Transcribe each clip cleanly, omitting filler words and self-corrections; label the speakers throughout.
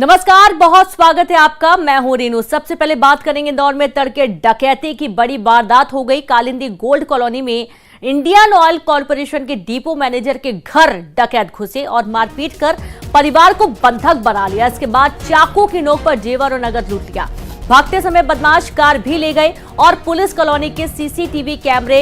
Speaker 1: नमस्कार, बहुत स्वागत है आपका। मैं हूं रीनू। सबसे पहले बात करेंगे इंदौर में तड़के डकैती की बड़ी वारदात हो गई। कालिंदी गोल्ड कॉलोनी में इंडियन ऑयल कॉर्पोरेशन के डिपो मैनेजर के घर डकैत घुसे और मारपीट कर परिवार को बंधक बना लिया। इसके बाद चाकू की नोक पर जेवर और नगद लूट लिया। भागते समय बदमाश कार भी ले गए और पुलिस कॉलोनी के सीसीटीवी कैमरे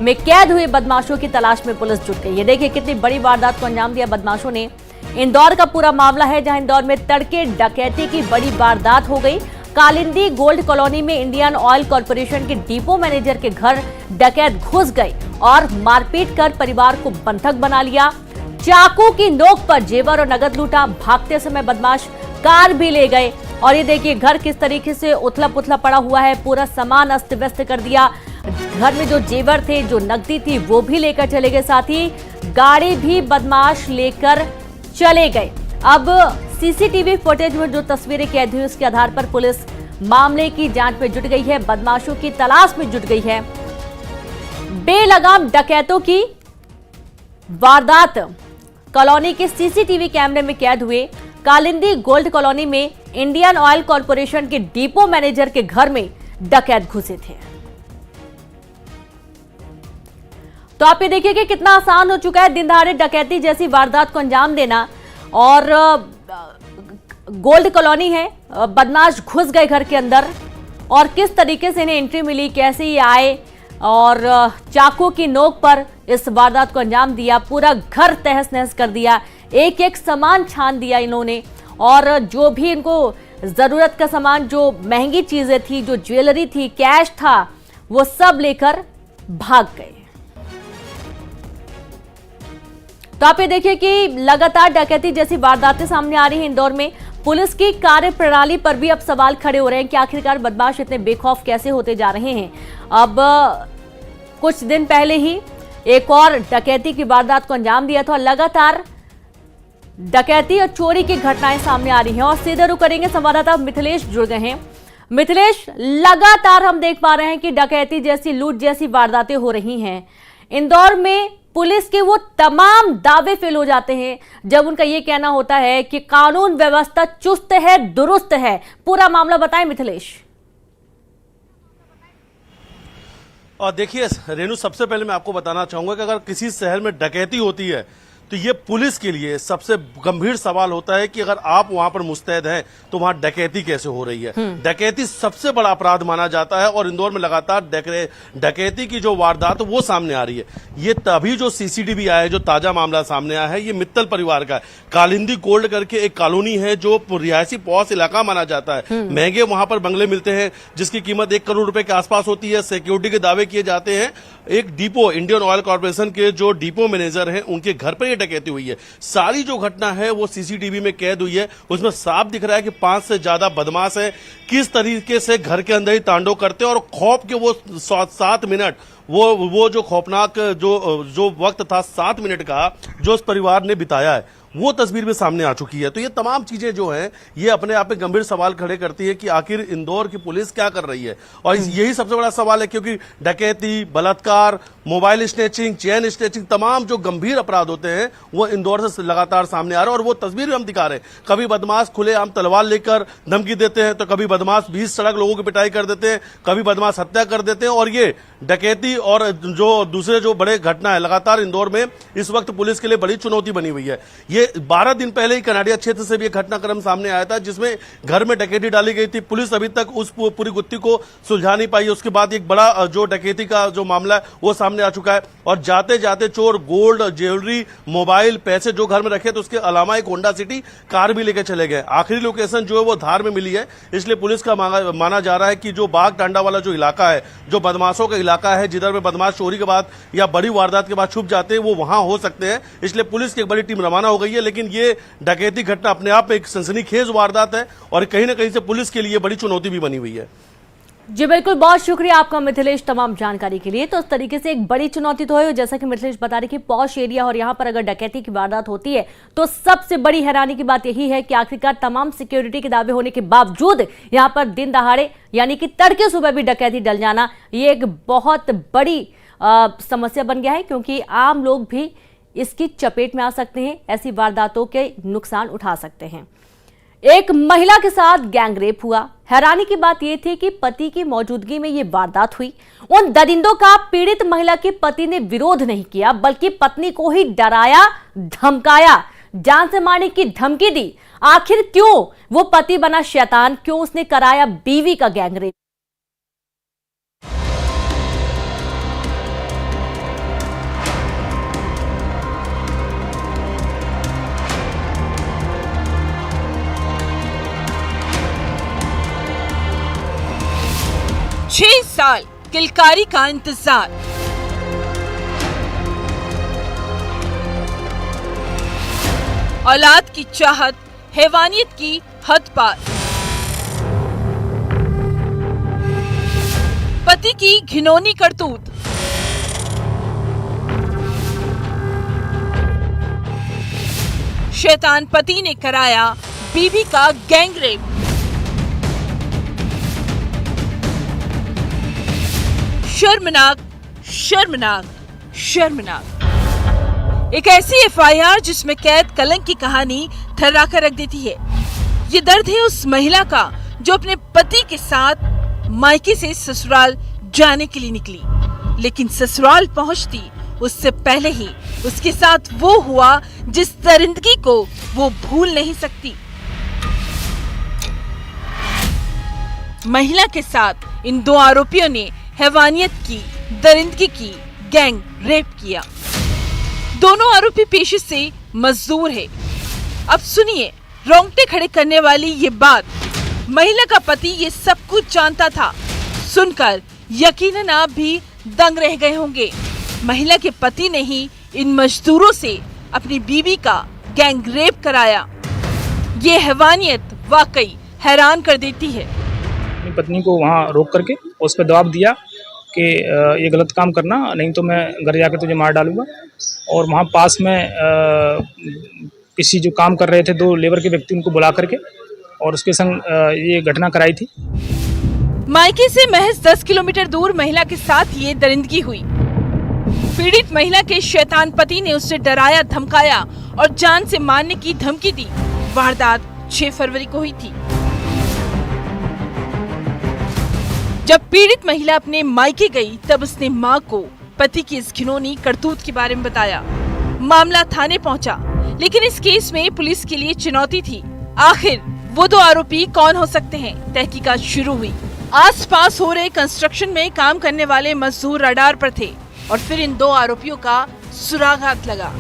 Speaker 1: में कैद हुए बदमाशों की तलाश में पुलिस जुट गई। ये देखिए कितनी बड़ी वारदात को अंजाम दिया बदमाशों ने। इंदौर का पूरा मामला है, जहां इंदौर में तड़के डकैती की बड़ी वारदात हो गई। कालिंदी गोल्ड कॉलोनी में इंडियन ऑयल कॉर्पोरेशन के डिपो मैनेजर के घर डकैत घुस गए और मारपीट कर परिवार को बंधक बना लिया। चाकू की नोक पर जेवर और नगद लूटा। भागते समय बदमाश कार भी ले गए और ये देखिए घर किस तरीके से उथला पुथला पड़ा हुआ है। पूरा सामान अस्त व्यस्त कर दिया। घर में जो जेवर थे, जो नकदी थी, वो भी लेकर चले गए। साथ ही गाड़ी भी बदमाश लेकर चले गए। अब सीसीटीवी फुटेज में जो तस्वीरें कैद हुई उसके आधार पर पुलिस मामले की जांच में जुट गई है, बदमाशों की तलाश में जुट गई है। बेलगाम डकैतों की वारदात कॉलोनी के सीसीटीवी कैमरे में कैद हुए। कालिंदी गोल्ड कॉलोनी में इंडियन ऑयल कॉर्पोरेशन के डिपो मैनेजर के घर में डकैत घुसे थे। तो आप ये देखिए कि कितना आसान हो चुका है दिन दहाड़े डकैती जैसी वारदात को अंजाम देना। और गोल्ड कॉलोनी है, बदमाश घुस गए घर के अंदर और किस तरीके से इन्हें एंट्री मिली, कैसे ये आए और चाकू की नोक पर इस वारदात को अंजाम दिया। पूरा घर तहस नहस कर दिया, एक एक सामान छान दिया इन्होंने और जो भी इनको जरूरत का सामान, जो महंगी चीजें थी, जो ज्वेलरी थी, कैश था, वो सब लेकर भाग गए। तो आप ये देखिए कि लगातार डकैती जैसी वारदातें सामने आ रही हैं इंदौर में। पुलिस की कार्यप्रणाली पर भी अब सवाल खड़े हो रहे हैं कि आखिरकार बदमाश इतने बेखौफ कैसे होते जा रहे हैं। अब कुछ दिन पहले ही एक और डकैती की वारदात को अंजाम दिया था। लगातार डकैती और चोरी की घटनाएं सामने आ रही हैं और सीधे रुख करेंगे, संवाददाता मिथिलेश जुड़ गए हैं। मिथिलेश, लगातार हम देख पा रहे हैं कि डकैती जैसी, लूट जैसी वारदातें हो रही हैं इंदौर में। पुलिस के वो तमाम दावे फेल हो जाते हैं जब उनका ये कहना होता है कि कानून व्यवस्था चुस्त है, दुरुस्त है। पूरा मामला बताएं मिथिलेश।
Speaker 2: और देखिए रेनू, सबसे पहले मैं आपको बताना चाहूंगा कि अगर किसी शहर में डकैती होती है तो ये पुलिस के लिए सबसे गंभीर सवाल होता है कि अगर आप वहां पर मुस्तैद हैं तो वहां डकैती कैसे हो रही है। डकैती सबसे बड़ा अपराध माना जाता है और इंदौर में लगातार डकैती की जो वारदात वो सामने आ रही है। ये तभी जो सीसीटीवी आया है, जो ताजा मामला सामने आया है, ये मित्तल परिवार का है। कालिंदी गोल्ड करके एक कॉलोनी है जो रिहायशी पॉश इलाका माना जाता है। महंगे वहां पर बंगले मिलते हैं जिसकी कीमत 1 करोड़ रुपए के आसपास होती है। सिक्योरिटी के दावे किए जाते हैं। एक डिपो, इंडियन ऑयल कॉर्पोरेशन के जो डिपो मैनेजर हैं, उनके घर पर डकैती हुई है। सारी जो घटना है वो सीसीटीवी में कैद हुई है। उसमें साफ दिख रहा है कि 5 से ज्यादा बदमाश हैं, किस तरीके से घर के अंदर ही तांडव करते हैं और खौफ के वो 7 मिनट, वो जो खौफनाक जो वक्त था 7 मिनट का, जो उस परिवार ने बिताया है, वो तस्वीर भी सामने आ चुकी है। तो ये तमाम चीजें जो हैं, ये अपने आप में गंभीर सवाल खड़े करती है कि आखिर इंदौर की पुलिस क्या कर रही है। और यही सबसे बड़ा सवाल है क्योंकि डकैती, बलात्कार, मोबाइल स्नैचिंग, चेन स्नैचिंग, तमाम जो गंभीर अपराध होते हैं वो इंदौर से लगातार सामने आ रहे हैं। और वो तस्वीर भी हम दिखा रहे हैं। कभी बदमाश खुलेआम तलवार लेकर धमकी देते हैं तो कभी बदमाश 20 सड़क लोगों की पिटाई कर देते हैं, कभी बदमाश हत्या कर देते हैं। और ये डकैती और जो दूसरे जो बड़े घटना है लगातार इंदौर में इस वक्त पुलिस के लिए बड़ी चुनौती बनी हुई है। ये 12 दिन पहले ही कनाडिया क्षेत्र से भी एक घटनाक्रम सामने आया था जिसमें घर में डकैती डाली गई थी। पुलिस अभी तक उस पूरी गुत्थी को सुलझा नहीं पाई। उसके बाद एक बड़ा जो डकैती का जो मामला है वो सामने आ चुका है और जाते जाते चोर गोल्ड, ज्वेलरी, मोबाइल, पैसे जो घर में रखे थे उसके अलावा एक होंडा सिटी कार भी लेकर चले गए। आखिरी लोकेशन जो है वो धार में मिली है। इसलिए पुलिस का माना जा रहा है कि जो बाग टांडा वाला जो इलाका है, जो बदमाशों का इलाका है, जिधर में बदमाश चोरी के बाद या बड़ी वारदात के बाद छुप जाते हैं, वो वहां हो सकते हैं। इसलिए पुलिस की एक बड़ी टीम रवाना हो गई है। लेकिन ये डकैती घटना अपने आप में एक सनसनीखेज वारदात है और कहीं ना कहीं से पुलिस के लिए बड़ी चुनौती भी बनी हुई है।
Speaker 1: जी बिल्कुल, बहुत शुक्रिया आपका मिथिलेश तमाम जानकारी के लिए। तो इस तरीके से एक बड़ी चुनौती तो है, जैसा कि मिथिलेश बता रहे कि पॉश एरिया और यहाँ पर अगर डकैती की वारदात होती है तो सबसे बड़ी हैरानी की बात यही है कि आखिरकार तमाम सिक्योरिटी के दावे होने के बावजूद यहाँ पर दिन दहाड़े यानी कि तड़के सुबह भी डकैती डल जाना, ये एक बहुत बड़ी समस्या बन गया है क्योंकि आम लोग भी इसकी चपेट में आ सकते हैं, ऐसी वारदातों के नुकसान उठा सकते हैं। एक महिला के साथ गैंगरेप हुआ। हैरानी की बात यह थी कि पति की मौजूदगी में यह वारदात हुई। उन दरिंदों का पीड़ित महिला के पति ने विरोध नहीं किया, बल्कि पत्नी को ही डराया, धमकाया, जान से मारने की धमकी दी। आखिर क्यों वो पति बना शैतान? क्यों उसने कराया बीवी का गैंगरेप?
Speaker 3: छह साल किलकारी का इंतजार। औलाद की चाहत, हैवानियत की हद पार। पति की घिनौनी करतूत। शैतान पति ने कराया बीवी का गैंगरेप। शर्मनाक, शर्मनाक, शर्मनाक। एक ऐसी एफआईआर जिसमें कैद कलंक की कहानी थर्रा कर रख देती है। ये दर्द है उस महिला का जो अपने पति के साथ मायके से ससुराल जाने के लिए निकली, लेकिन ससुराल पहुंचती उससे पहले ही उसके साथ वो हुआ जिस दरिंदगी को वो भूल नहीं सकती। महिला के साथ इन दो आरोपियों ने हैवानियत की, दरिंदगी की, गैंग रेप किया। दोनों आरोपी पेशे से मजदूर है। अब सुनिए रोंगटे खड़े करने वाली ये बात। महिला का पति ये सब कुछ जानता था। सुनकर यकीनन आप भी दंग रह गए होंगे। महिला के पति ने ही इन मजदूरों से अपनी बीवी का गैंग रेप कराया। ये हैवानियत वाकई हैरान कर देती है।
Speaker 4: अपनी पत्नी को वहाँ रोक करके उस पर दबाव दिया कि ये गलत काम करना, नहीं तो मैं घर जाके तुझे मार डालूंगा। और वहाँ पास में किसी जो काम कर रहे थे दो लेबर के व्यक्ति, उनको बुला करके और उसके संग ये घटना कराई थी।
Speaker 3: मायके से महज 10 किलोमीटर दूर महिला के साथ ये दरिंदगी हुई। पीड़ित महिला के शैतान पति ने उसे डराया, धमकाया और जान से मारने की धमकी दी। वारदात 6 फरवरी को हुई थी, जब पीड़ित महिला अपने मायके गई। तब उसने मां को पति की इस घिनौनी करतूत के बारे में बताया। मामला थाने पहुंचा, लेकिन इस केस में पुलिस के लिए चुनौती थी। आखिर वो दो आरोपी कौन हो सकते हैं? तहकीकात शुरू हुई। आसपास हो रहे कंस्ट्रक्शन में काम करने वाले मजदूर रडार पर थे और फिर इन दो आरोपियों का सुराग हाथ लगा।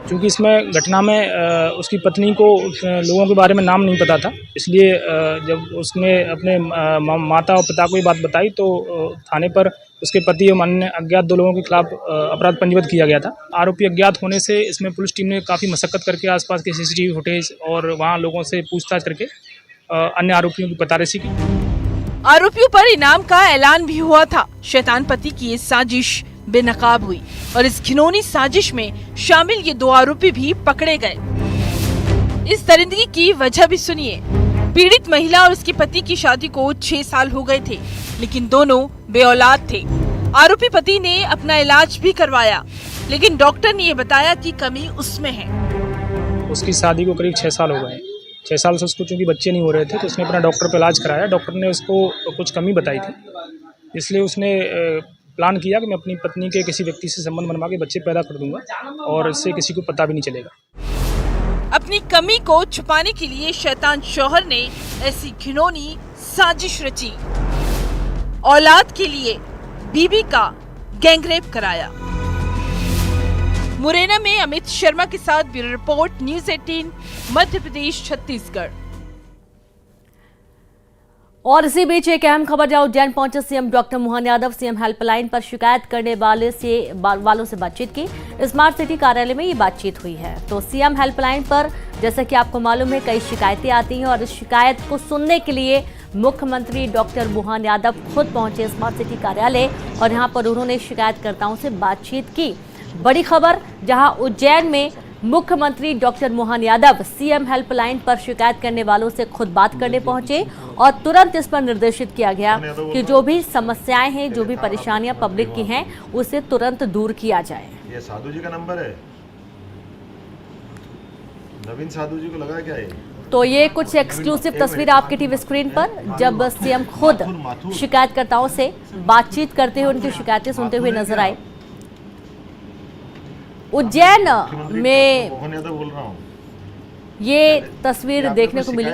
Speaker 4: क्योंकि इसमें घटना में उसकी पत्नी को लोगों के बारे में नाम नहीं पता था, इसलिए जब उसने अपने माता और पिता को ये बात बताई तो थाने पर उसके पति और अन्य अज्ञात 2 लोगों के खिलाफ अपराध पंजीबद्ध किया गया था। आरोपी अज्ञात होने से इसमें पुलिस टीम ने काफ़ी मशक्कत करके आसपास के सीसीटीवी फुटेज और वहाँ लोगों से पूछताछ करके अन्य आरोपियों की पतारेसी की।
Speaker 3: आरोपियों पर इनाम का ऐलान भी हुआ था। शैतान पति की ये साजिश बेनकाब हुई और इस घिनौनी साजिश में शामिल ये 2 आरोपी भी पकड़े गए। इस दरिंदगी की वजह भी सुनिए। पीड़ित महिला और उसके पति की शादी को 6 साल हो गए थे, लेकिन दोनों बेऔलाद थे। आरोपी पति ने अपना इलाज भी करवाया, लेकिन डॉक्टर ने ये बताया कि कमी उसमें है।
Speaker 4: उसकी शादी को करीब 6 साल हो गए। 6 साल से उसको चूंकि बच्चे नहीं हो रहे थे तो उसने अपना डॉक्टर पे इलाज कराया। डॉक्टर ने उसको कुछ कमी बताई थी, इसलिए उसने प्लान किया कि मैं अपनी पत्नी के किसी व्यक्ति से संबंध बनवा के बच्चे पैदा कर दूंगा और इससे किसी को पता भी नहीं चलेगा।
Speaker 3: अपनी कमी को छुपाने के लिए शैतान शौहर ने ऐसी घिनौनी साजिश रची। औलाद के लिए बीबी का गैंगरेप कराया। मुरैना में अमित शर्मा के साथ bureau report, news 18, Madhya Pradesh, Chhattisgarh.
Speaker 1: और इसी बीच एक अहम खबर, जहां उज्जैन पहुंचे CM doctor Mohan Yadav. CM helpline पर शिकायत करने वालों से बातचीत की। स्मार्ट सिटी कार्यालय में ये बातचीत हुई है। तो सीएम हेल्पलाइन पर जैसा कि आपको मालूम है कई शिकायतें आती हैं और इस शिकायत को सुनने के लिए मुख्यमंत्री डॉक्टर मोहन यादव खुद पहुंचे स्मार्ट सिटी कार्यालय और यहां पर उन्होंने शिकायतकर्ताओं से बातचीत की। बड़ी खबर, जहां उज्जैन में मुख्यमंत्री doctor Mohan Yadav CM helpline पर शिकायत करने वालों से खुद बात करने पहुंचे और तुरंत इस पर निर्देशित किया गया कि जो भी समस्याएं हैं, जो भी परेशानियां पब्लिक की हैं, उसे तुरंत दूर किया जाए।
Speaker 5: ये साधु जी का नंबर है, नवीन साधु जी को लगा क्या है?
Speaker 1: तो ये कुछ एक्सक्लूसिव तस्वीर आपके टीवी स्क्रीन पर, जब सीएम खुद शिकायतकर्ताओं से बातचीत करते हुए उनकी शिकायतें सुनते हुए नजर आए। उज्जैन में ये तस्वीर देखने को मिली।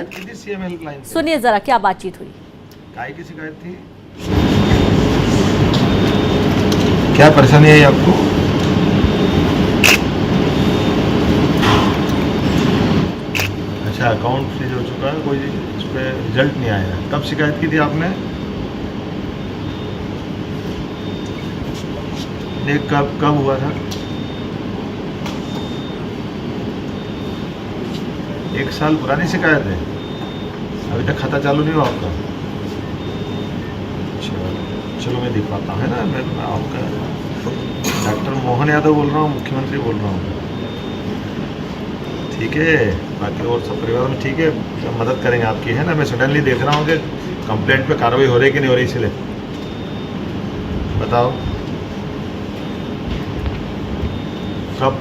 Speaker 1: सुनिए जरा क्या बातचीत हुई।
Speaker 5: काय की शिकायत थी? क्या परेशानी है आपको? अच्छा, अकाउंट फ्रीज हो चुका है, कोई इस पे रिजल्ट नहीं आया। कब शिकायत की थी आपने? ये कब हुआ था? 1 साल पुरानी शिकायत है। अभी तक खाता चालू नहीं हुआ आपका? चलो मैं दिखाता हूँ, है ना। मैं आपका डॉक्टर मोहन यादव बोल रहा हूँ, मुख्यमंत्री बोल रहा हूँ। ठीक है, बाकी और सब परिवार में ठीक है, सब मदद करेंगे आपकी, है ना। मैं सडनली देख रहा हूँ कि कंप्लेंट पे कार्रवाई हो रही है कि नहीं हो रही, इसलिए बताओ कब,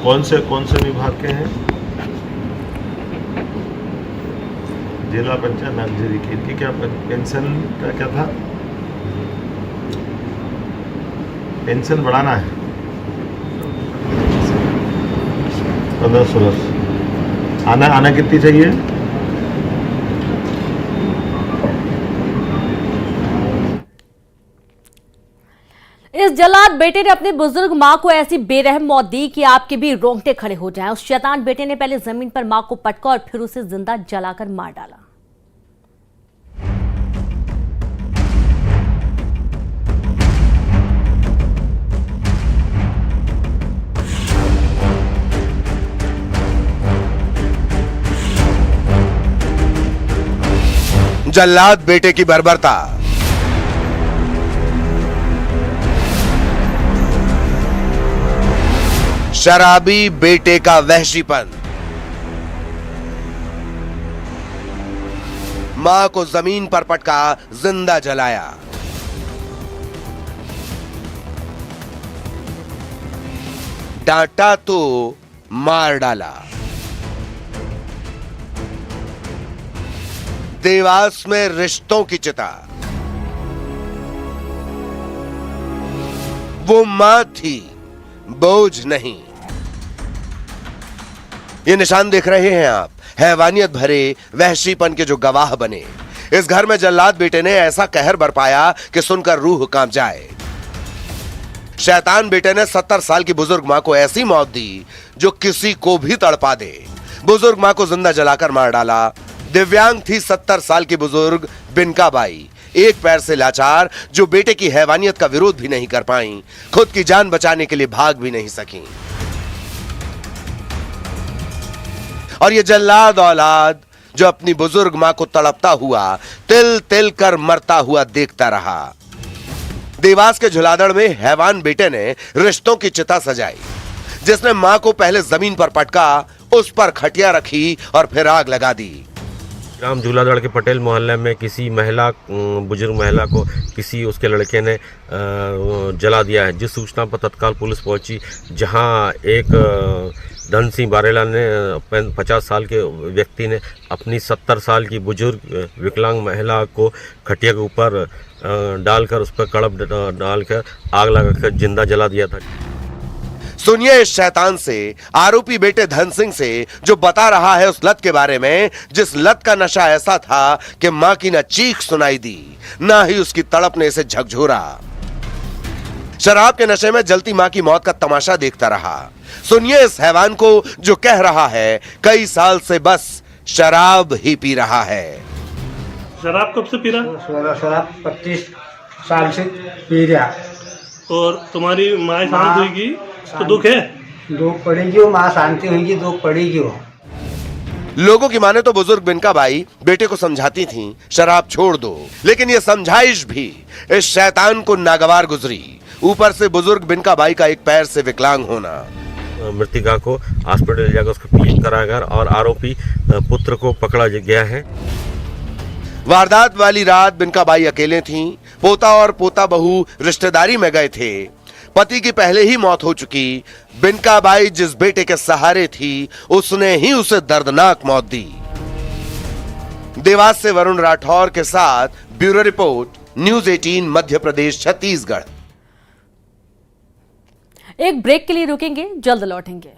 Speaker 5: कौन से विभाग के हैं? जिला पंचायत नागजरी की। इनकी क्या पेंशन का क्या था? पेंशन बढ़ाना है 15-16। आना कितनी चाहिए?
Speaker 1: इस जल्लाद बेटे ने अपनी बुजुर्ग मां को ऐसी बेरहम मौत दी कि आपके भी रोंगटे खड़े हो जाएं। उस शैतान बेटे ने पहले जमीन पर मां को पटका और फिर उसे जिंदा जलाकर मार डाला।
Speaker 6: जल्लाद बेटे की बर्बरता। शराबी बेटे का वहशीपन। मां को जमीन पर पटका, जिंदा जलाया। डांटा तो मार डाला। देवास में रिश्तों की चिता। वो मां थी, बोझ नहीं। ये निशान देख रहे हैं आप, हैवानियत भरे वहशीपन के जो गवाह बने। इस घर में जल्लाद बेटे ने ऐसा कहर बरपाया कि सुनकर रूह कांप जाए। शैतान बेटे ने 70 साल की बुजुर्ग मां को ऐसी मौत दी जो किसी को भी तड़पा दे। बुजुर्ग मां को जिंदा जलाकर मार डाला। दिव्यांग थी 70 साल की बुजुर्ग बिनका बाई, एक पैर से लाचार, जो बेटे की हैवानियत का विरोध भी नहीं कर पाई, खुद की जान बचाने के लिए भाग भी नहीं सकी। और ये जल्लाद औलाद जो अपनी बुजुर्ग मां को तड़पता हुआ, तिल तिल कर मरता हुआ देखता रहा। देवास के झुलादड़ में हैवान बेटे ने रिश्तों की चिता सजाई, जिसने मां को पहले जमीन पर पटका, उस पर खटिया रखी और फिर आग लगा दी।
Speaker 7: ग्राम झूलादड़ के पटेल मोहल्ले में किसी महिला, बुजुर्ग महिला को किसी उसके लड़के ने जला दिया है। जिस सूचना पर तत्काल पुलिस पहुंची, जहां एक धन सिंह बारेला ने 50 साल के व्यक्ति ने अपनी 70 साल की बुजुर्ग विकलांग महिला को खटिया के ऊपर डालकर उस पर कड़प डालकर आग लगाकर जिंदा जला दिया था।
Speaker 6: सुनिए इस शैतान से, आरोपी बेटे धन सिंह से, जो बता रहा है उस लत के बारे में, जिस लत का नशा ऐसा था कि मां की न चीख सुनाई दी, ना ही उसकी तड़प ने इसे झकझोरा। शराब के नशे में जलती मां की मौत का तमाशा देखता रहा। सुनिए इस हैवान को जो कह रहा है कई साल से बस शराब ही पी रहा है।
Speaker 8: शराब कब से पी रहा?
Speaker 9: शराब 25 साल से पी रहा।
Speaker 8: और तुम्हारी माँ शांत होगी तो दुख है?
Speaker 9: दुख पड़ेगी, माँ शांति होगी, दुख पड़ेगी।
Speaker 6: लोगों की माने तो बुजुर्ग बिनका बाई बेटे को समझाती थीं, शराब छोड़ दो, लेकिन ये समझाइश भी इस शैतान को नागवार गुजरी। ऊपर से बुजुर्ग बिनका बाई का एक पैर से विकलांग होना।
Speaker 7: मृतिका को हॉस्पिटल ले जाकर उसको पीएम कराया गया और आरोपी पुत्र को पकड़ा गया है।
Speaker 6: वारदात वाली रात बिनका बाई अकेले थीं। पोता और पोता बहू रिश्तेदारी में गए थे। पति की पहले ही मौत हो चुकी। बिनका बाई जिस बेटे के सहारे थी, उसने ही उसे दर्दनाक मौत दी। देवास से वरुण राठौर के साथ bureau report, news 18 Madhya Pradesh Chhattisgarh.
Speaker 1: एक ब्रेक के लिए रुकेंगे, जल्द लौटेंगे।